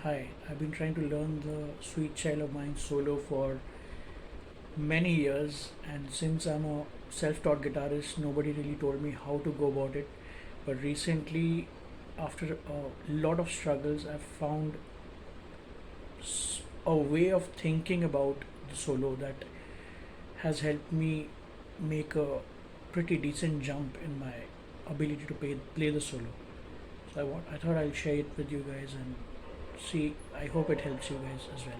I've been trying to learn the Sweet Child of Mine solo for many years, and since I'm a self-taught guitarist, nobody really told me how to go about it. But recently, after a lot of struggles, I've found a way of thinking about the solo that has helped me make a pretty decent jump in my ability to play the solo. So I thought I'll share it with you guys and see. I hope it helps you guys as well.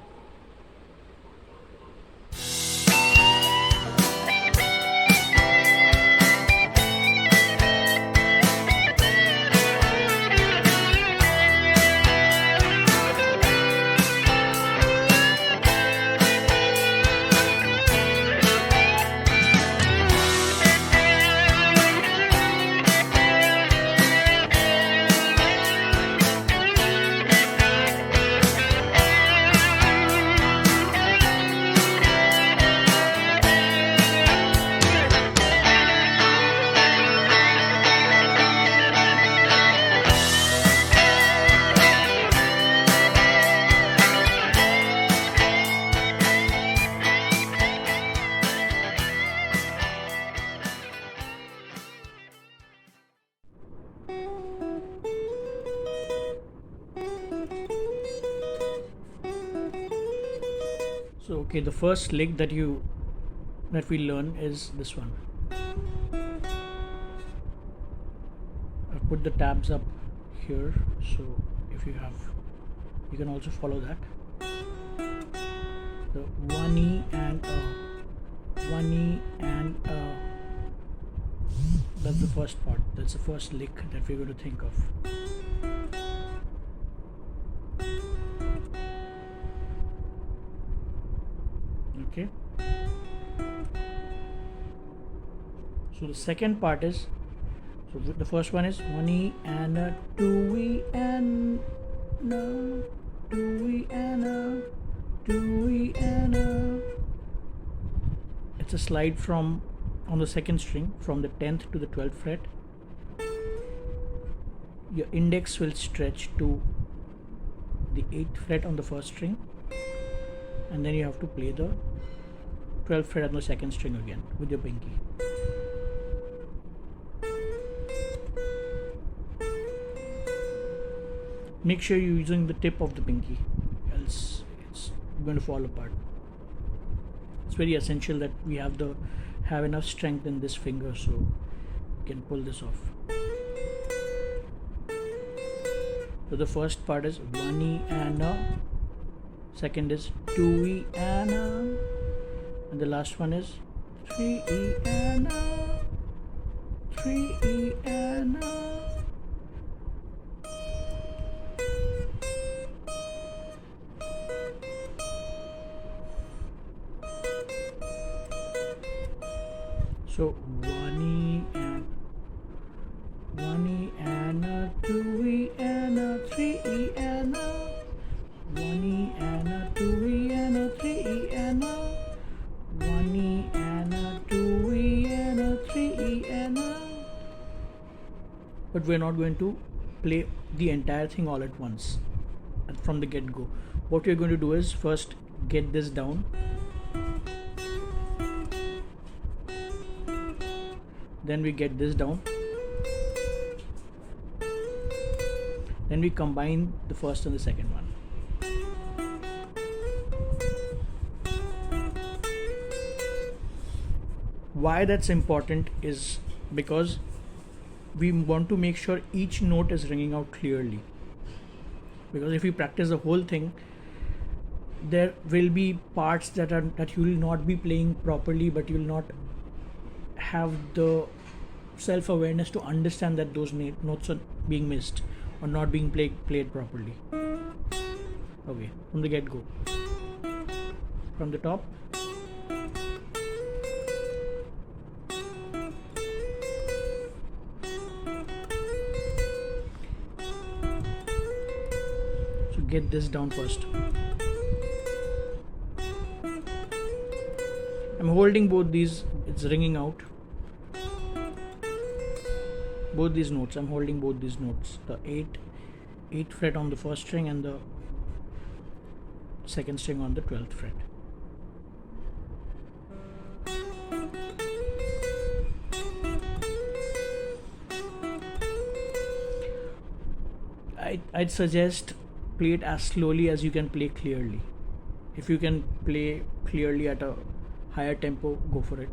So okay, the first lick that we learn is this one. I've put the tabs up here, so if you can also follow that. The 1E and 1E and that's the first part. That's the first lick that we're going to think of. Okay, so the second part is, so the first one is 1E and a 2E and no 2E and a 2E and a. It's a slide from on the second string from the 10th to the 12th fret. Your index will stretch to the 8th fret on the first string, and then you have to play the 12th fret on the second string again with your pinky. Make sure you're using the tip of the pinky, else it's going to fall apart. It's very essential that we have enough strength in this finger so we can pull this off. So the first part is 1E and a, second is 2E and a, and the last one is 3E and a, 3E and a. So 1E and a 2E and a 3E and a 1E and a 2E and a 3E and a 1E and a 2E and a 3E and a. But we're not going to play the entire thing all at once from the get-go. What we're going to do is first get this down. Then we get this down. Then we combine the first and the second one. Why that's important is because we want to make sure each note is ringing out clearly. Because if we practice the whole thing, there will be parts that you will not be playing properly, but you will not have the self-awareness to understand that those notes are being missed or not being played properly. Okay, from the get-go, from the top. So get this down first. I'm holding both these, it's ringing out. Both these notes, I'm holding both these notes, the 8th fret on the first string and the second string on the 12th fret. I'd suggest play it as slowly as you can play clearly. If you can play clearly at a higher tempo, go for it.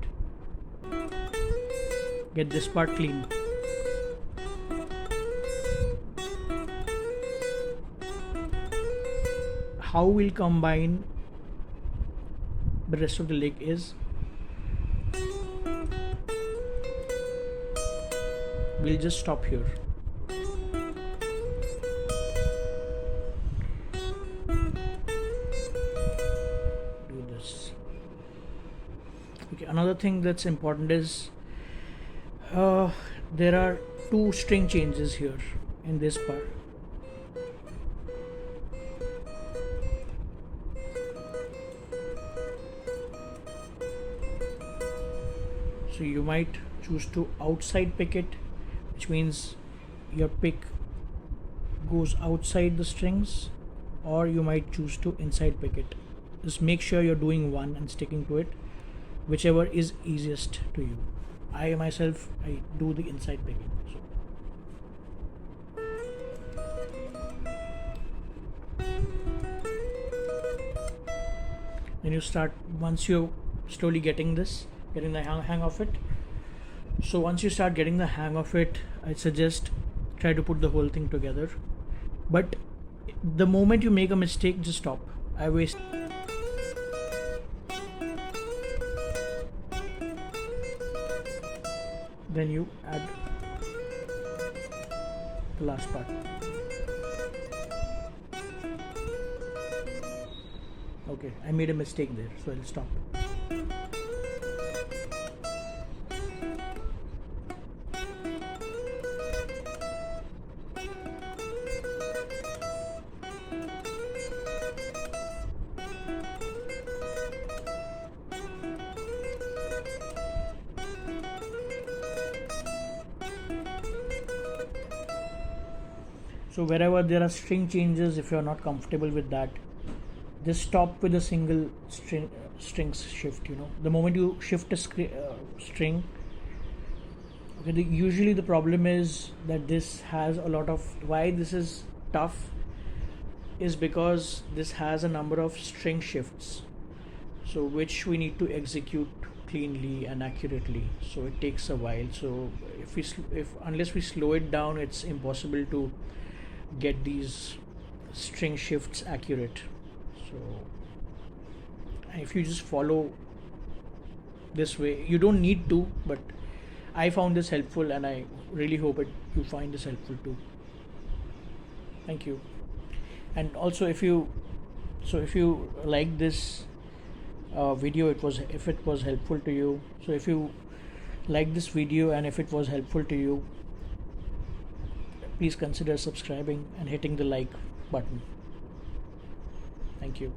Get this part clean. How we'll combine the rest of the lick is we'll just stop here. Do this. Okay, another thing that's important is there are two string changes here in this part. So you might choose to outside pick it, which means your pick goes outside the strings, or you might choose to inside pick it. Just make sure you're doing one and sticking to it, whichever is easiest to you. I myself do the inside picking. Then you start, once you're slowly getting the hang of it. So once you start getting the hang of it, I suggest try to put the whole thing together. But the moment you make a mistake, just stop. Then you add the last part. Okay, I made a mistake there, so I'll stop. So wherever there are string changes, if you are not comfortable with that, just stop with a single strings shift. The moment you shift a string, okay, usually the problem is that this has a lot of, why this is tough is because this has a number of string shifts, so which we need to execute cleanly and accurately, so it takes a while. So unless we slow it down, it's impossible to get these string shifts accurate. So if you just follow this way, you don't need to, but I found this helpful, and I really hope you find this helpful too. Thank you. And also, if you like this video, if it was helpful to you, so if you like this video and if it was helpful to you, please consider subscribing and hitting the like button. Thank you.